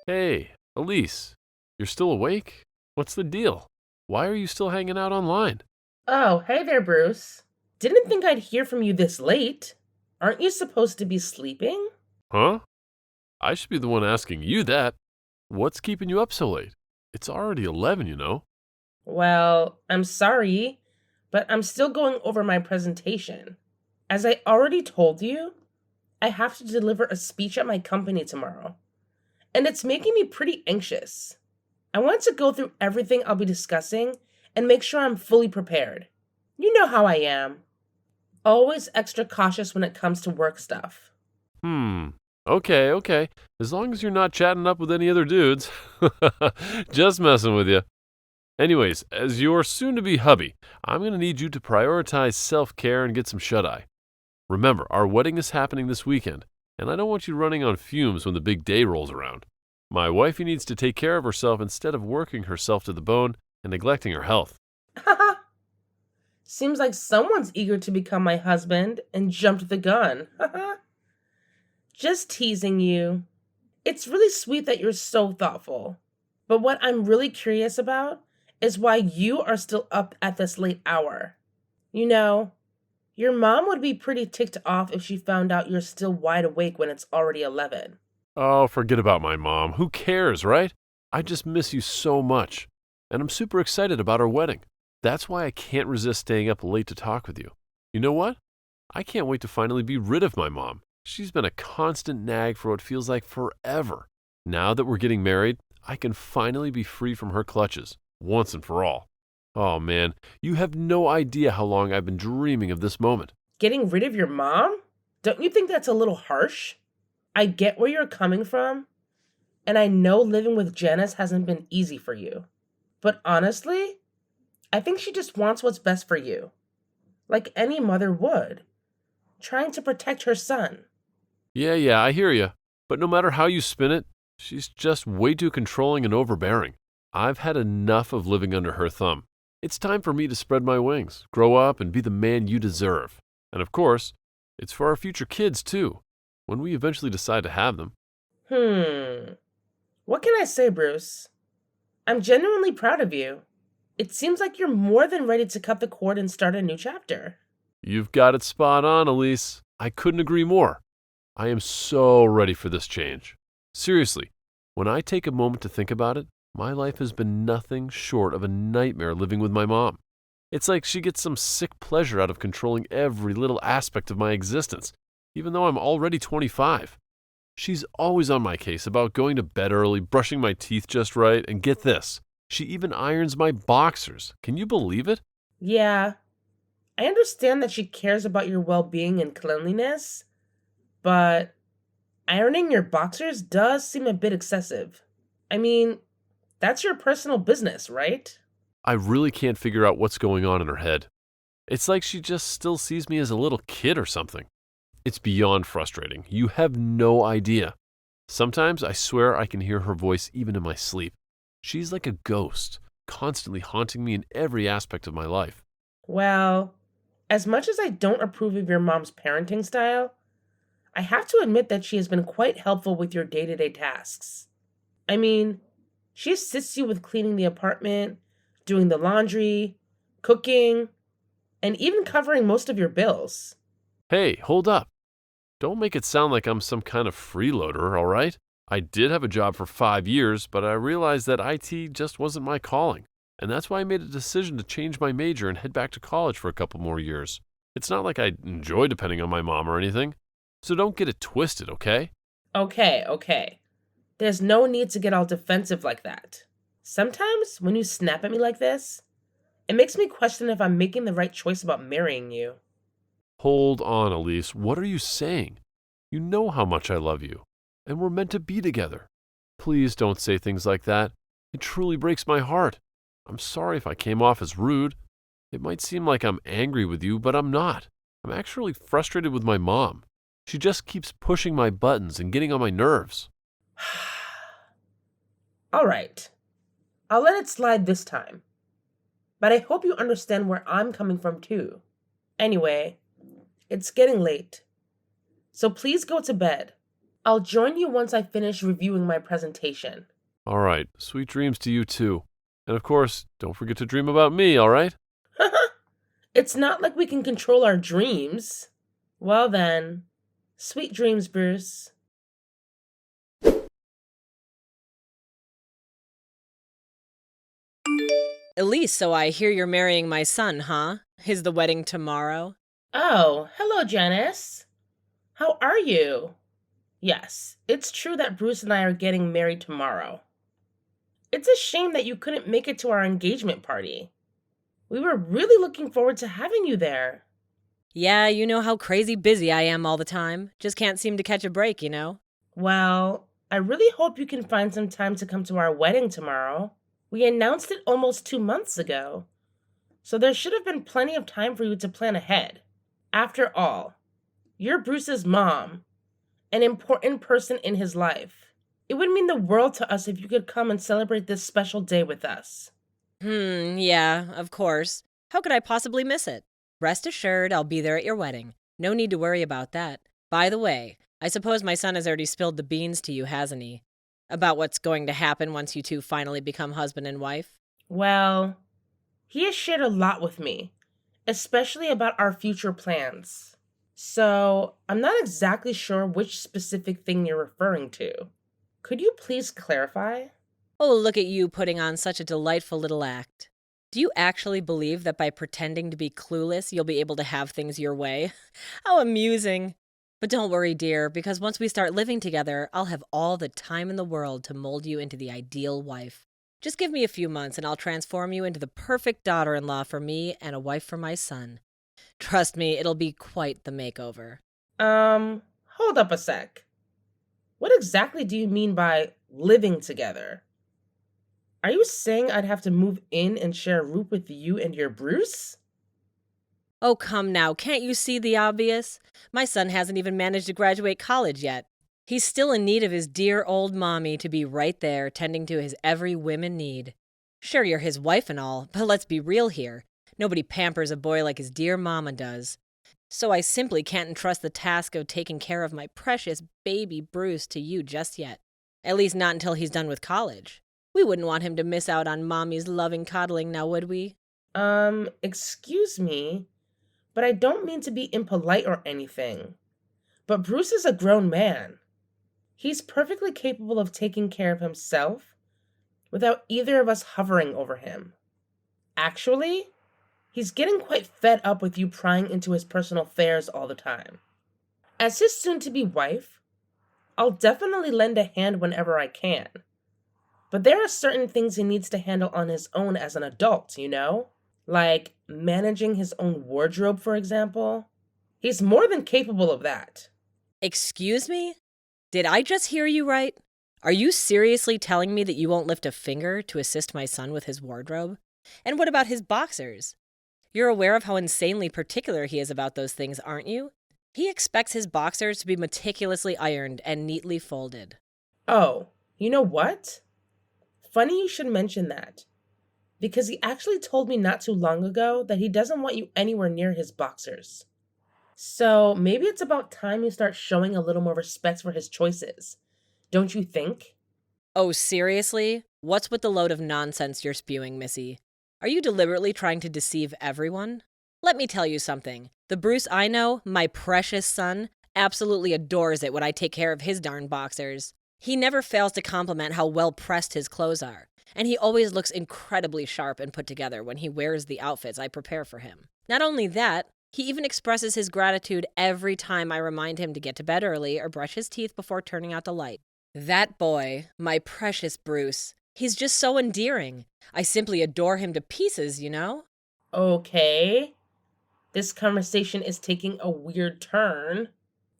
Hey, Elise, you're still awake? What's the deal? Why are you still hanging out online? Oh, hey there, Bruce. Didn't think I'd hear from you this late. Aren't you supposed to be sleeping? Huh? I should be the one asking you that. What's keeping you up so late? It's already 11, you know. Well, I'm sorry, but I'm still going over my presentation. As I already told you, I have to deliver a speech at my company tomorrow, and it's making me pretty anxious. I want to go through everything I'll be discussing and make sure I'm fully prepared. You know how I am. Always extra cautious when it comes to work stuff. Hmm. Okay. As long as you're not chatting up with any other dudes. Just messing with you. Anyways, as your soon to be hubby, I'm going to need you to prioritize self care and get some shut eye. Remember, our wedding is happening this weekend, and I don't want you running on fumes when the big day rolls around. My wifey needs to take care of herself instead of working herself to the bone and neglecting her health. Seems like someone's eager to become my husband and jumped the gun. Just teasing you. It's really sweet that you're so thoughtful. But what I'm really curious about is why you are still up at this late hour. You know, your mom would be pretty ticked off if she found out you're still wide awake when it's already 11. Oh, forget about my mom. Who cares, right? I just miss you so much. And I'm super excited about our wedding. That's why I can't resist staying up late to talk with you. You know what? I can't wait to finally be rid of my mom. She's been a constant nag for what feels like forever. Now that we're getting married, I can finally be free from her clutches, once and for all. Oh man, you have no idea how long I've been dreaming of this moment. Getting rid of your mom? Don't you think that's a little harsh? I get where you're coming from, and I know living with Janice hasn't been easy for you. But honestly, I think she just wants what's best for you, like any mother would, trying to protect her son. Yeah, I hear you. But no matter how you spin it, she's just way too controlling and overbearing. I've had enough of living under her thumb. It's time for me to spread my wings, grow up, and be the man you deserve. And of course, it's for our future kids, too, when we eventually decide to have them. Hmm. What can I say, Bruce? I'm genuinely proud of you. It seems like you're more than ready to cut the cord and start a new chapter. You've got it spot on, Elise. I couldn't agree more. I am so ready for this change. Seriously, when I take a moment to think about it, my life has been nothing short of a nightmare living with my mom. It's like she gets some sick pleasure out of controlling every little aspect of my existence, even though I'm already 25. She's always on my case about going to bed early, brushing my teeth just right, and get this, she even irons my boxers. Can you believe it? Yeah, I understand that she cares about your well being and cleanliness, but ironing your boxers does seem a bit excessive. I mean, that's your personal business, right? I really can't figure out what's going on in her head. It's like she just still sees me as a little kid or something. It's beyond frustrating. You have no idea. Sometimes I swear I can hear her voice even in my sleep. She's like a ghost, constantly haunting me in every aspect of my life. Well, as much as I don't approve of your mom's parenting style, I have to admit that she has been quite helpful with your day to day tasks. I mean, she assists you with cleaning the apartment, doing the laundry, cooking, and even covering most of your bills. Hey, hold up. Don't make it sound like I'm some kind of freeloader, all right? I did have a job for 5 years, but I realized that IT just wasn't my calling. And that's why I made a decision to change my major and head back to college for a couple more years. It's not like I enjoy depending on my mom or anything. So don't get it twisted, okay? Okay. There's no need to get all defensive like that. Sometimes, when you snap at me like this, it makes me question if I'm making the right choice about marrying you. Hold on, Elise. What are you saying? You know how much I love you, and we're meant to be together. Please don't say things like that. It truly breaks my heart. I'm sorry if I came off as rude. It might seem like I'm angry with you, but I'm not. I'm actually frustrated with my mom. She just keeps pushing my buttons and getting on my nerves. All right, I'll let it slide this time, but I hope you understand where I'm coming from too. Anyway, it's getting late, so please go to bed. I'll join you once I finish reviewing my presentation. All right, sweet dreams to you too. And of course, don't forget to dream about me, all right? It's not like we can control our dreams. Well then, sweet dreams, Bruce. Elise, so I hear you're marrying my son, huh? Is the wedding tomorrow? Oh, hello, Janice. How are you? Yes, it's true that Bruce and I are getting married tomorrow. It's a shame that you couldn't make it to our engagement party. We were really looking forward to having you there. Yeah, you know how crazy busy I am all the time. Just can't seem to catch a break, you know? Well, I really hope you can find some time to come to our wedding tomorrow. We announced it almost 2 months ago, so there should have been plenty of time for you to plan ahead. After all, you're Bruce's mom, an important person in his life. It would mean the world to us if you could come and celebrate this special day with us. Yeah, of course. How could I possibly miss it? Rest assured, I'll be there at your wedding. No need to worry about that. By the way, I suppose my son has already spilled the beans to you, hasn't he? About what's going to happen once you two finally become husband and wife? Well, he has shared a lot with me, especially about our future plans. So, I'm not exactly sure which specific thing you're referring to. Could you please clarify? Oh, look at you putting on such a delightful little act. Do you actually believe that by pretending to be clueless, you'll be able to have things your way? How amusing. But don't worry, dear, because once we start living together, I'll have all the time in the world to mold you into the ideal wife. Just give me a few months and I'll transform you into the perfect daughter-in-law for me and a wife for my son. Trust me, it'll be quite the makeover. Hold up a sec. What exactly do you mean by living together? Are you saying I'd have to move in and share a room with you and your Bruce? Oh, come now, can't you see the obvious? My son hasn't even managed to graduate college yet. He's still in need of his dear old mommy to be right there, tending to his every whim and need. Sure, you're his wife and all, but let's be real here. Nobody pampers a boy like his dear mama does. So I simply can't entrust the task of taking care of my precious baby Bruce to you just yet. At least not until he's done with college. We wouldn't want him to miss out on mommy's loving coddling, now would we? Excuse me, but I don't mean to be impolite or anything. But Bruce is a grown man. He's perfectly capable of taking care of himself without either of us hovering over him. Actually, he's getting quite fed up with you prying into his personal affairs all the time. As his soon-to-be wife, I'll definitely lend a hand whenever I can. But there are certain things he needs to handle on his own as an adult, you know? Like managing his own wardrobe, for example. He's more than capable of that. Excuse me? Did I just hear you right? Are you seriously telling me that you won't lift a finger to assist my son with his wardrobe? And what about his boxers? You're aware of how insanely particular he is about those things, aren't you? He expects his boxers to be meticulously ironed and neatly folded. Oh, you know what? Funny you should mention that. Because he actually told me not too long ago that he doesn't want you anywhere near his boxers. So maybe it's about time you start showing a little more respect for his choices. Don't you think? Oh, seriously? What's with the load of nonsense you're spewing, Missy? Are you deliberately trying to deceive everyone? Let me tell you something. The Bruce I know, my precious son, absolutely adores it when I take care of his darn boxers. He never fails to compliment how well pressed his clothes are, and he always looks incredibly sharp and put together when he wears the outfits I prepare for him. Not only that, he even expresses his gratitude every time I remind him to get to bed early or brush his teeth before turning out the light. That boy, my precious Bruce, he's just so endearing. I simply adore him to pieces, you know? Okay. This conversation is taking a weird turn.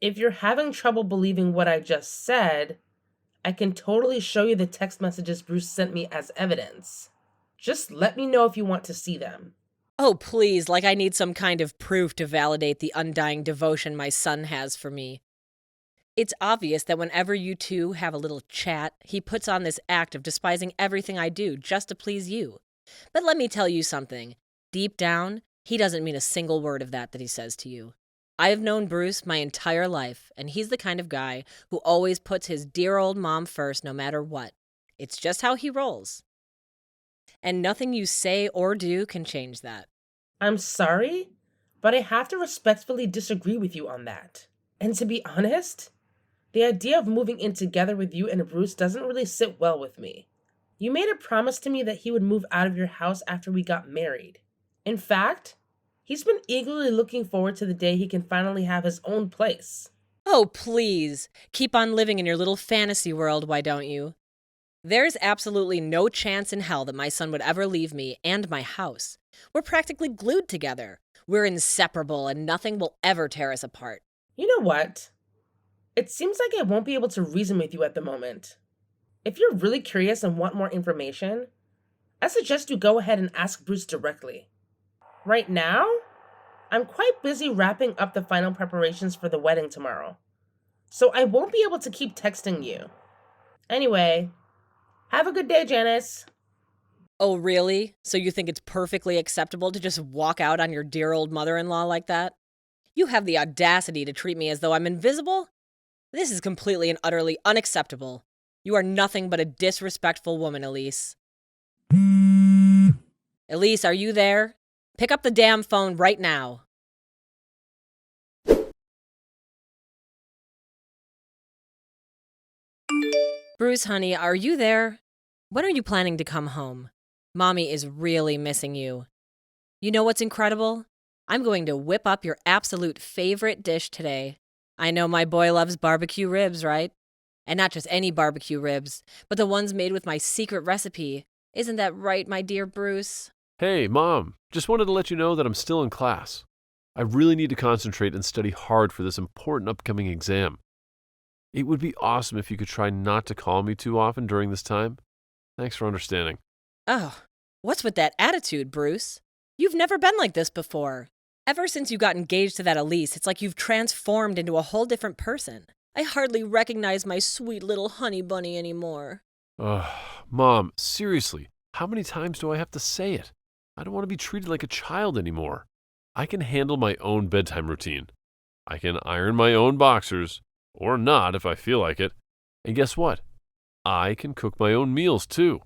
If you're having trouble believing what I just said, I can totally show you the text messages Bruce sent me as evidence. Just let me know if you want to see them. Oh, please, like I need some kind of proof to validate the undying devotion my son has for me. It's obvious that whenever you two have a little chat, he puts on this act of despising everything I do just to please you. But let me tell you something. Deep down, he doesn't mean a single word of that he says to you. I've known Bruce my entire life, and he's the kind of guy who always puts his dear old mom first no matter what. It's just how he rolls. And nothing you say or do can change that. I'm sorry, but I have to respectfully disagree with you on that. And to be honest, the idea of moving in together with you and Bruce doesn't really sit well with me. You made a promise to me that he would move out of your house after we got married. In fact, he's been eagerly looking forward to the day he can finally have his own place. Oh, please, keep on living in your little fantasy world, why don't you? There's absolutely no chance in hell that my son would ever leave me and my house. We're practically glued together. We're inseparable, and nothing will ever tear us apart. You know what? It seems like I won't be able to reason with you at the moment. If you're really curious and want more information, I suggest you go ahead and ask Bruce directly. Right now, I'm quite busy wrapping up the final preparations for the wedding tomorrow, so I won't be able to keep texting you. Anyway, have a good day, Janice. Oh, really? So you think it's perfectly acceptable to just walk out on your dear old mother-in-law like that? You have the audacity to treat me as though I'm invisible? This is completely and utterly unacceptable. You are nothing but a disrespectful woman, Elise. Elise, are you there? Pick up the damn phone right now. Bruce, honey, are you there? When are you planning to come home? Mommy is really missing you. You know what's incredible? I'm going to whip up your absolute favorite dish today. I know my boy loves barbecue ribs, right? And not just any barbecue ribs, but the ones made with my secret recipe. Isn't that right, my dear Bruce? Hey, Mom, just wanted to let you know that I'm still in class. I really need to concentrate and study hard for this important upcoming exam. It would be awesome if you could try not to call me too often during this time. Thanks for understanding. Oh, what's with that attitude, Bruce? You've never been like this before. Ever since you got engaged to that Elise, it's like you've transformed into a whole different person. I hardly recognize my sweet little honey bunny anymore. Mom, seriously, how many times do I have to say it? I don't want to be treated like a child anymore. I can handle my own bedtime routine. I can iron my own boxers, or not if I feel like it. And guess what? I can cook my own meals too.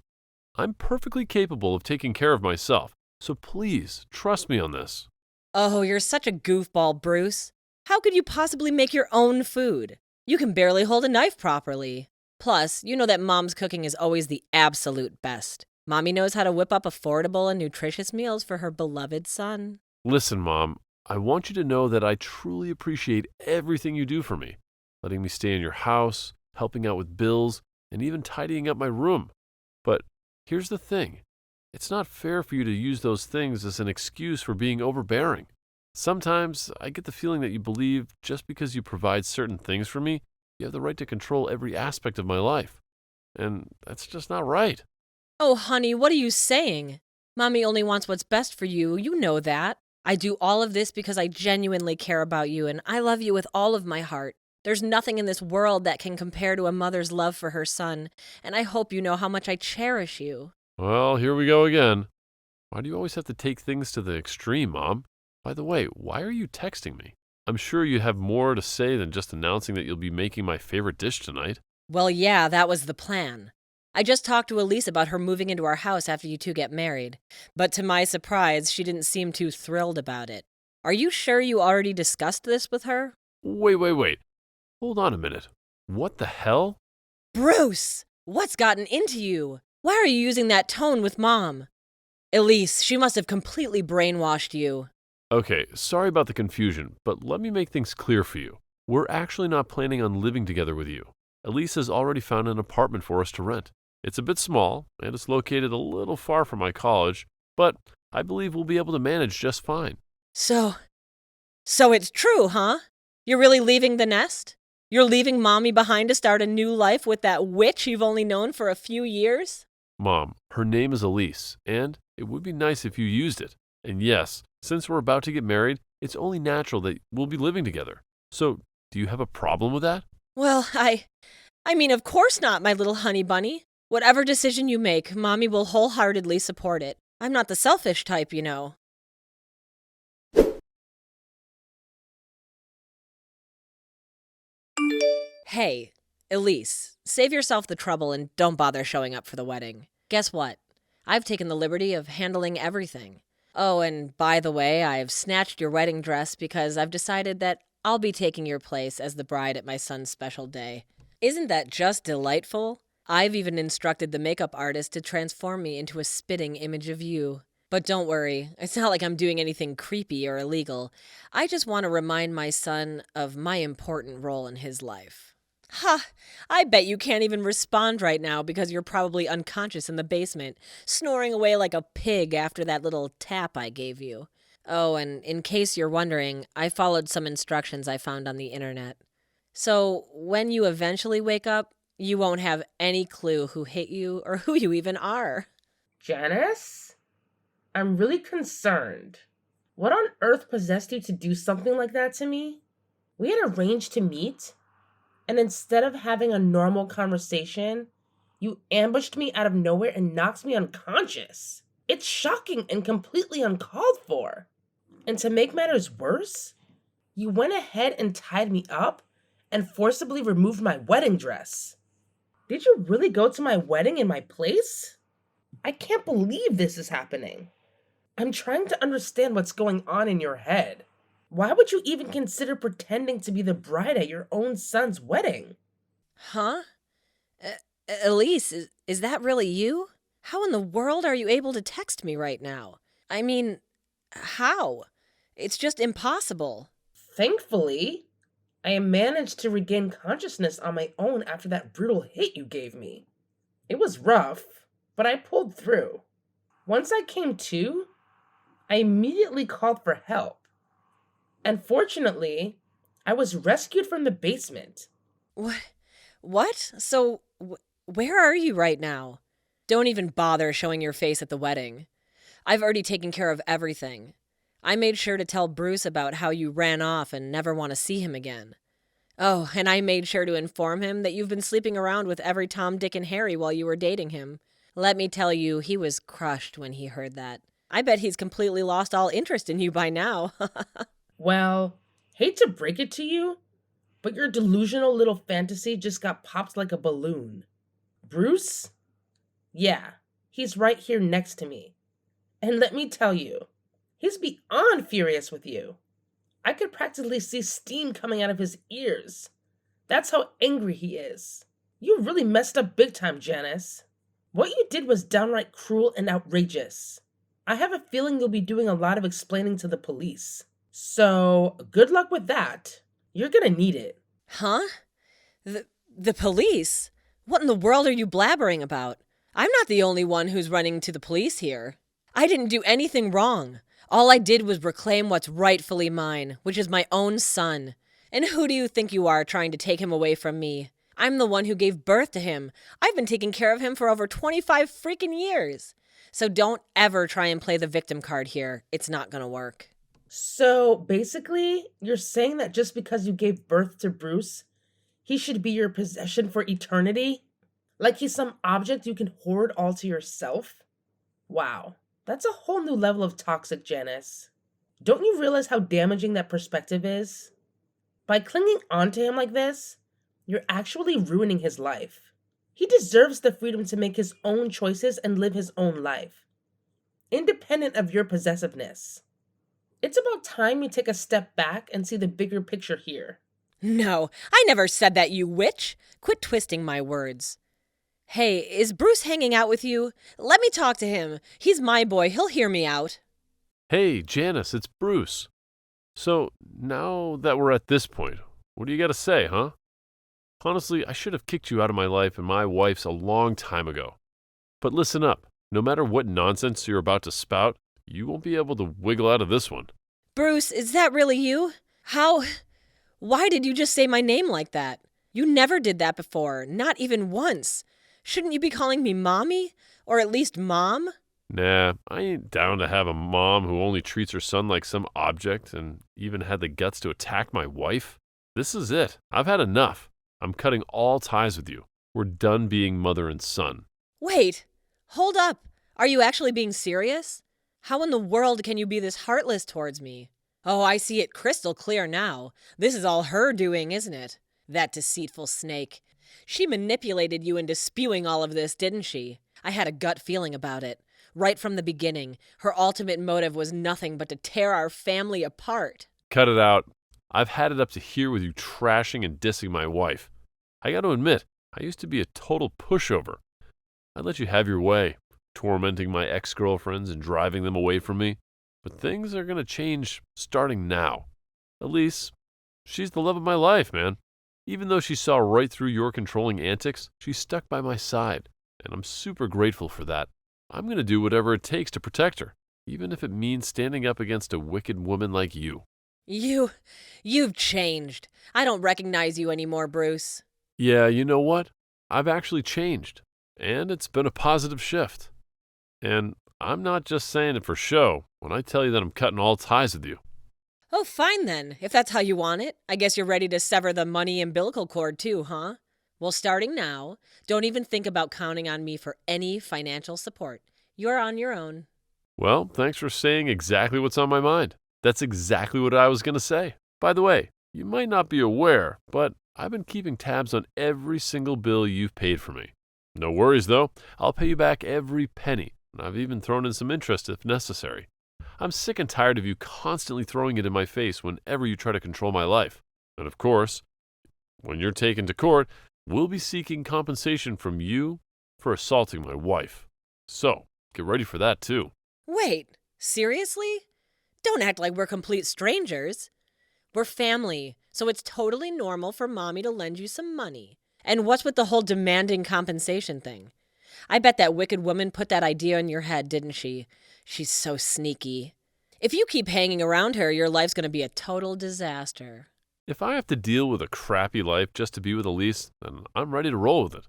I'm perfectly capable of taking care of myself, so please trust me on this. Oh, you're such a goofball, Bruce. How could you possibly make your own food? You can barely hold a knife properly. Plus, you know that Mom's cooking is always the absolute best. Mommy knows how to whip up affordable and nutritious meals for her beloved son. Listen, Mom, I want you to know that I truly appreciate everything you do for me, letting me stay in your house, helping out with bills, and even tidying up my room. But here's the thing. It's not fair for you to use those things as an excuse for being overbearing. Sometimes I get the feeling that you believe just because you provide certain things for me, you have the right to control every aspect of my life. And that's just not right. Oh, honey, what are you saying? Mommy only wants what's best for you. You know that. I do all of this because I genuinely care about you, and I love you with all of my heart. There's nothing in this world that can compare to a mother's love for her son, and I hope you know how much I cherish you. Well, here we go again. Why do you always have to take things to the extreme, Mom? By the way, why are you texting me? I'm sure you have more to say than just announcing that you'll be making my favorite dish tonight. Well, yeah, that was the plan. I just talked to Elise about her moving into our house after you two get married, but to my surprise, she didn't seem too thrilled about it. Are you sure you already discussed this with her? Wait. Hold on a minute. What the hell? Bruce! What's gotten into you? Why are you using that tone with Mom? Elise, she must have completely brainwashed you. Okay, sorry about the confusion, but let me make things clear for you. We're actually not planning on living together with you. Elise has already found an apartment for us to rent. It's a bit small, and it's located a little far from my college, but I believe we'll be able to manage just fine. So it's true, huh? You're really leaving the nest? You're leaving Mommy behind to start a new life with that witch you've only known for a few years? Mom, her name is Elise, and it would be nice if you used it. And yes, since we're about to get married, it's only natural that we'll be living together. So, do you have a problem with that? Well, I mean, of course not, my little honey bunny. Whatever decision you make, Mommy will wholeheartedly support it. I'm not the selfish type, you know. Hey, Elise, save yourself the trouble and don't bother showing up for the wedding. Guess what? I've taken the liberty of handling everything. Oh, and by the way, I've snatched your wedding dress because I've decided that I'll be taking your place as the bride at my son's special day. Isn't that just delightful? I've even instructed the makeup artist to transform me into a spitting image of you. But don't worry, it's not like I'm doing anything creepy or illegal. I just want to remind my son of my important role in his life. Ha! I bet you can't even respond right now because you're probably unconscious in the basement, snoring away like a pig after that little tap I gave you. Oh, and in case you're wondering, I followed some instructions I found on the internet. So, when you eventually wake up, you won't have any clue who hit you or who you even are. Janice? I'm really concerned. What on earth possessed you to do something like that to me? We had arranged to meet, and instead of having a normal conversation, you ambushed me out of nowhere and knocked me unconscious. It's shocking and completely uncalled for. And to make matters worse, you went ahead and tied me up and forcibly removed my wedding dress. Did you really go to my wedding in my place? I can't believe this is happening. I'm trying to understand what's going on in your head. Why would you even consider pretending to be the bride at your own son's wedding? Huh? Elise, is that really you? How in the world are you able to text me right now? I mean, how? It's just impossible. Thankfully, I managed to regain consciousness on my own after that brutal hit you gave me. It was rough, but I pulled through. Once I came to, I immediately called for help. And fortunately, I was rescued from the basement. What? So, where are you right now? Don't even bother showing your face at the wedding. I've already taken care of everything. I made sure to tell Bruce about how you ran off and never want to see him again. Oh, and I made sure to inform him that you've been sleeping around with every Tom, Dick, and Harry while you were dating him. Let me tell you, he was crushed when he heard that. I bet he's completely lost all interest in you by now. Well, hate to break it to you, but your delusional little fantasy just got popped like a balloon. Bruce? Yeah, he's right here next to me. And let me tell you, he's beyond furious with you. I could practically see steam coming out of his ears. That's how angry he is. You really messed up big time, Janice. What you did was downright cruel and outrageous. I have a feeling you'll be doing a lot of explaining to the police. So, good luck with that. You're gonna need it. Huh? The police? What in the world are you blabbering about? I'm not the only one who's running to the police here. I didn't do anything wrong. All I did was reclaim what's rightfully mine, which is my own son. And who do you think you are trying to take him away from me? I'm the one who gave birth to him. I've been taking care of him for over 25 freaking years. So don't ever try and play the victim card here. It's not gonna work. So, basically, you're saying that just because you gave birth to Bruce, he should be your possession for eternity? Like he's some object you can hoard all to yourself? Wow, that's a whole new level of toxic, Janice. Don't you realize how damaging that perspective is? By clinging onto him like this, you're actually ruining his life. He deserves the freedom to make his own choices and live his own life, independent of your possessiveness. It's about time you take a step back and see the bigger picture here. No, I never said that, you witch. Quit twisting my words. Hey, is Bruce hanging out with you? Let me talk to him. He's my boy. He'll hear me out. Hey, Janice, it's Bruce. So, now that we're at this point, what do you got to say, huh? Honestly, I should have kicked you out of my life and my wife's a long time ago. But listen up. No matter what nonsense you're about to spout, you won't be able to wiggle out of this one. Bruce, is that really you? Why did you just say my name like that? You never did that before, not even once. Shouldn't you be calling me Mommy? Or at least Mom? Nah, I ain't down to have a mom who only treats her son like some object and even had the guts to attack my wife. This is it. I've had enough. I'm cutting all ties with you. We're done being mother and son. Wait, hold up. Are you actually being serious? How in the world can you be this heartless towards me? Oh, I see it crystal clear now. This is all her doing, isn't it? That deceitful snake. She manipulated you into spewing all of this, didn't she? I had a gut feeling about it. Right from the beginning, her ultimate motive was nothing but to tear our family apart. Cut it out. I've had it up to here with you trashing and dissing my wife. I got to admit, I used to be a total pushover. I'd let you have your way, tormenting my ex-girlfriends and driving them away from me. But things are going to change starting now. Elise, she's the love of my life, man. Even though she saw right through your controlling antics, she stuck by my side, and I'm super grateful for that. I'm going to do whatever it takes to protect her, even if it means standing up against a wicked woman like you. You've changed. I don't recognize you anymore, Bruce. Yeah, you know what? I've actually changed, and it's been a positive shift. And I'm not just saying it for show when I tell you that I'm cutting all ties with you. Oh, fine then. If that's how you want it. I guess you're ready to sever the money umbilical cord too, huh? Well, starting now, don't even think about counting on me for any financial support. You're on your own. Well, thanks for saying exactly what's on my mind. That's exactly what I was going to say. By the way, you might not be aware, but I've been keeping tabs on every single bill you've paid for me. No worries, though. I'll pay you back every penny, and I've even thrown in some interest if necessary. I'm sick and tired of you constantly throwing it in my face whenever you try to control my life. And of course, when you're taken to court, we'll be seeking compensation from you for assaulting my wife. So, get ready for that too. Wait, seriously? Don't act like we're complete strangers. We're family, so it's totally normal for Mommy to lend you some money. And what's with the whole demanding compensation thing? I bet that wicked woman put that idea in your head, didn't she? She's so sneaky. If you keep hanging around her, your life's going to be a total disaster. If I have to deal with a crappy life just to be with Elise, then I'm ready to roll with it.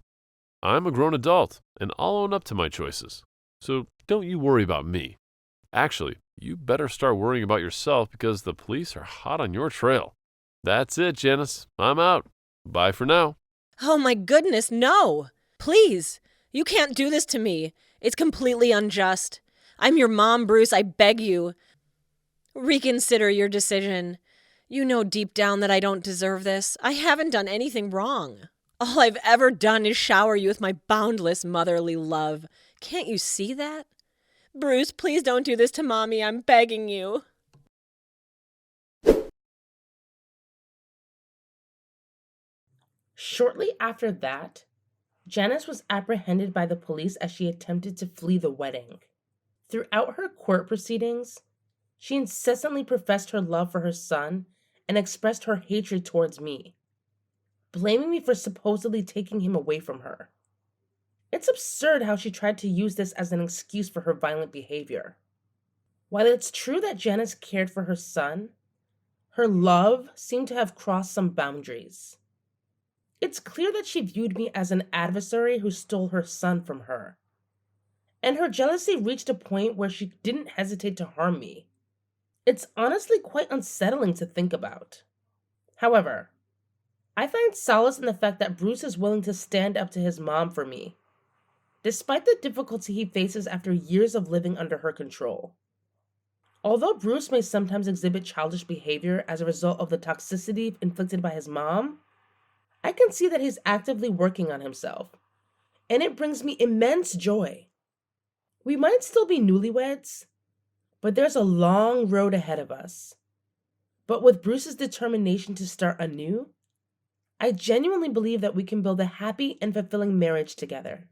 I'm a grown adult, and I'll own up to my choices. So don't you worry about me. Actually, you better start worrying about yourself because the police are hot on your trail. That's it, Janice. I'm out. Bye for now. Oh my goodness, no! Please, you can't do this to me. It's completely unjust. I'm your mom, Bruce. I beg you. Reconsider your decision. You know deep down that I don't deserve this. I haven't done anything wrong. All I've ever done is shower you with my boundless motherly love. Can't you see that? Bruce, please don't do this to Mommy. I'm begging you. Shortly after that, Janice was apprehended by the police as she attempted to flee the wedding. Throughout her court proceedings, she incessantly professed her love for her son and expressed her hatred towards me, blaming me for supposedly taking him away from her. It's absurd how she tried to use this as an excuse for her violent behavior. While it's true that Janice cared for her son, her love seemed to have crossed some boundaries. It's clear that she viewed me as an adversary who stole her son from her, and her jealousy reached a point where she didn't hesitate to harm me. It's honestly quite unsettling to think about. However, I find solace in the fact that Bruce is willing to stand up to his mom for me, despite the difficulty he faces after years of living under her control. Although Bruce may sometimes exhibit childish behavior as a result of the toxicity inflicted by his mom, I can see that he's actively working on himself, and it brings me immense joy. We might still be newlyweds, but there's a long road ahead of us. But with Bruce's determination to start anew, I genuinely believe that we can build a happy and fulfilling marriage together.